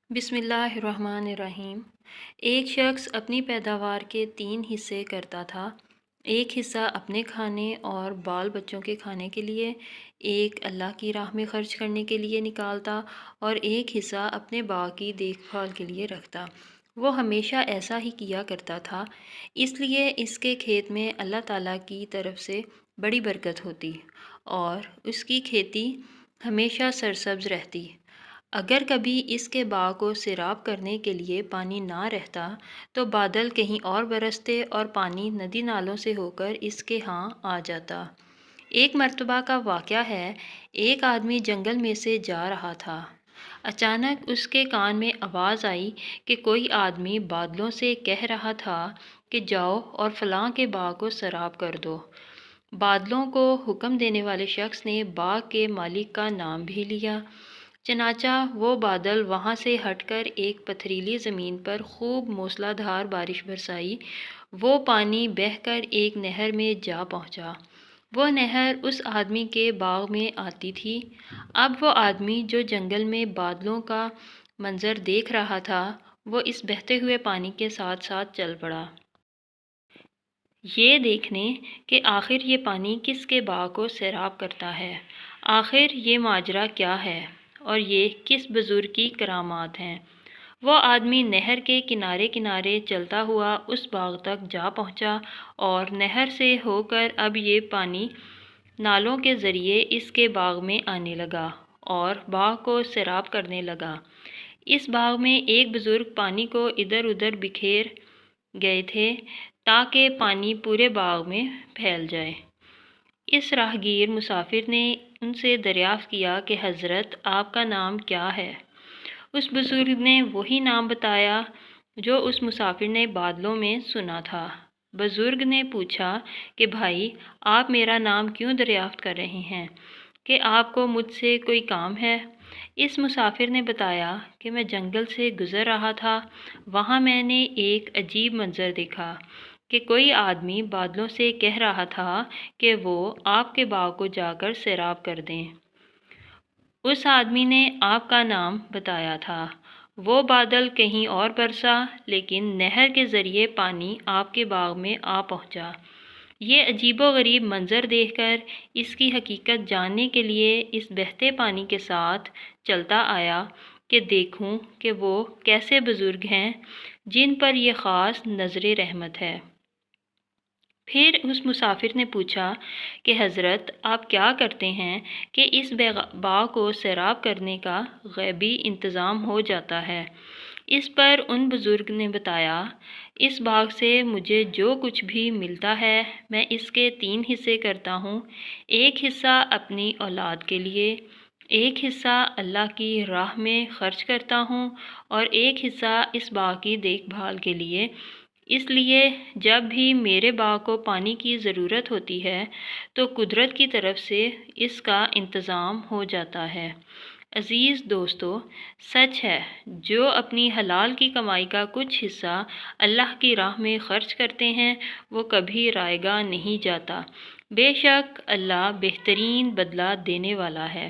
بسم اللہ الرحمن الرحیم۔ ایک شخص اپنی پیداوار کے 3 حصے کرتا تھا۔ ایک حصہ اپنے کھانے اور بال بچوں کے کھانے کے لیے، ایک اللہ کی راہ میں خرچ کرنے کے لیے نکالتا اور ایک حصہ اپنے باغ کی دیکھ بھال کے لیے رکھتا۔ وہ ہمیشہ ایسا ہی کیا کرتا تھا، اس لیے اس کے کھیت میں اللہ تعالیٰ کی طرف سے بڑی برکت ہوتی اور اس کی کھیتی ہمیشہ سرسبز رہتی۔ اگر کبھی اس کے باغ کو سیراب کرنے کے لیے پانی نہ رہتا تو بادل کہیں اور برستے اور پانی ندی نالوں سے ہو کر اس کے ہاں آ جاتا۔ ایک مرتبہ کا واقعہ ہے، ایک آدمی جنگل میں سے جا رہا تھا۔ اچانک اس کے کان میں آواز آئی کہ کوئی آدمی بادلوں سے کہہ رہا تھا کہ جاؤ اور فلاں کے باغ کو سیراب کر دو۔ بادلوں کو حکم دینے والے شخص نے باغ کے مالک کا نام بھی لیا۔ چنانچہ وہ بادل وہاں سے ہٹ کر ایک پتھریلی زمین پر خوب موسلا دھار بارش برسائی۔ وہ پانی بہہ کر ایک نہر میں جا پہنچا۔ وہ نہر اس آدمی کے باغ میں آتی تھی۔ اب وہ آدمی جو جنگل میں بادلوں کا منظر دیکھ رہا تھا، وہ اس بہتے ہوئے پانی کے ساتھ ساتھ چل پڑا، یہ دیکھنے کہ آخر یہ پانی کس کے باغ کو سیراب کرتا ہے، آخر یہ ماجرا کیا ہے اور یہ کس بزرگ کی کرامات ہیں۔ وہ آدمی نہر کے کنارے کنارے چلتا ہوا اس باغ تک جا پہنچا اور نہر سے ہو کر اب یہ پانی نالوں کے ذریعے اس کے باغ میں آنے لگا اور باغ کو سیراب کرنے لگا۔ اس باغ میں ایک بزرگ پانی کو ادھر ادھر بکھیر گئے تھے تاکہ پانی پورے باغ میں پھیل جائے۔ اس راہگیر مسافر نے ان سے دریافت کیا کہ حضرت آپ کا نام کیا ہے؟ اس بزرگ نے وہی نام بتایا جو اس مسافر نے بادلوں میں سنا تھا۔ بزرگ نے پوچھا کہ بھائی، آپ میرا نام کیوں دریافت کر رہے ہیں؟ کہ آپ کو مجھ سے کوئی کام ہے؟ اس مسافر نے بتایا کہ میں جنگل سے گزر رہا تھا، وہاں میں نے ایک عجیب منظر دیکھا کہ کوئی آدمی بادلوں سے کہہ رہا تھا کہ وہ آپ کے باغ کو جا کر سیراب کر دیں۔ اس آدمی نے آپ کا نام بتایا تھا۔ وہ بادل کہیں اور برسا لیکن نہر کے ذریعے پانی آپ کے باغ میں آ پہنچا۔ یہ عجیب و غریب منظر دیکھ کر اس کی حقیقت جاننے کے لیے اس بہتے پانی کے ساتھ چلتا آیا کہ دیکھوں کہ وہ کیسے بزرگ ہیں جن پر یہ خاص نظر رحمت ہے۔ پھر اس مسافر نے پوچھا کہ حضرت آپ کیا کرتے ہیں کہ اس باغ کو سیراب کرنے کا غیبی انتظام ہو جاتا ہے؟ اس پر ان بزرگ نے بتایا، اس باغ سے مجھے جو کچھ بھی ملتا ہے میں اس کے 3 حصے کرتا ہوں۔ ایک حصہ اپنی اولاد کے لیے، ایک حصہ اللہ کی راہ میں خرچ کرتا ہوں اور ایک حصہ اس باغ کی دیکھ بھال کے لیے۔ اس لیے جب بھی میرے باغ کو پانی کی ضرورت ہوتی ہے تو قدرت کی طرف سے اس کا انتظام ہو جاتا ہے۔ عزیز دوستو، سچ ہے، جو اپنی حلال کی کمائی کا کچھ حصہ اللہ کی راہ میں خرچ کرتے ہیں وہ کبھی رائیگاں نہیں جاتا۔ بے شک اللہ بہترین بدلہ دینے والا ہے۔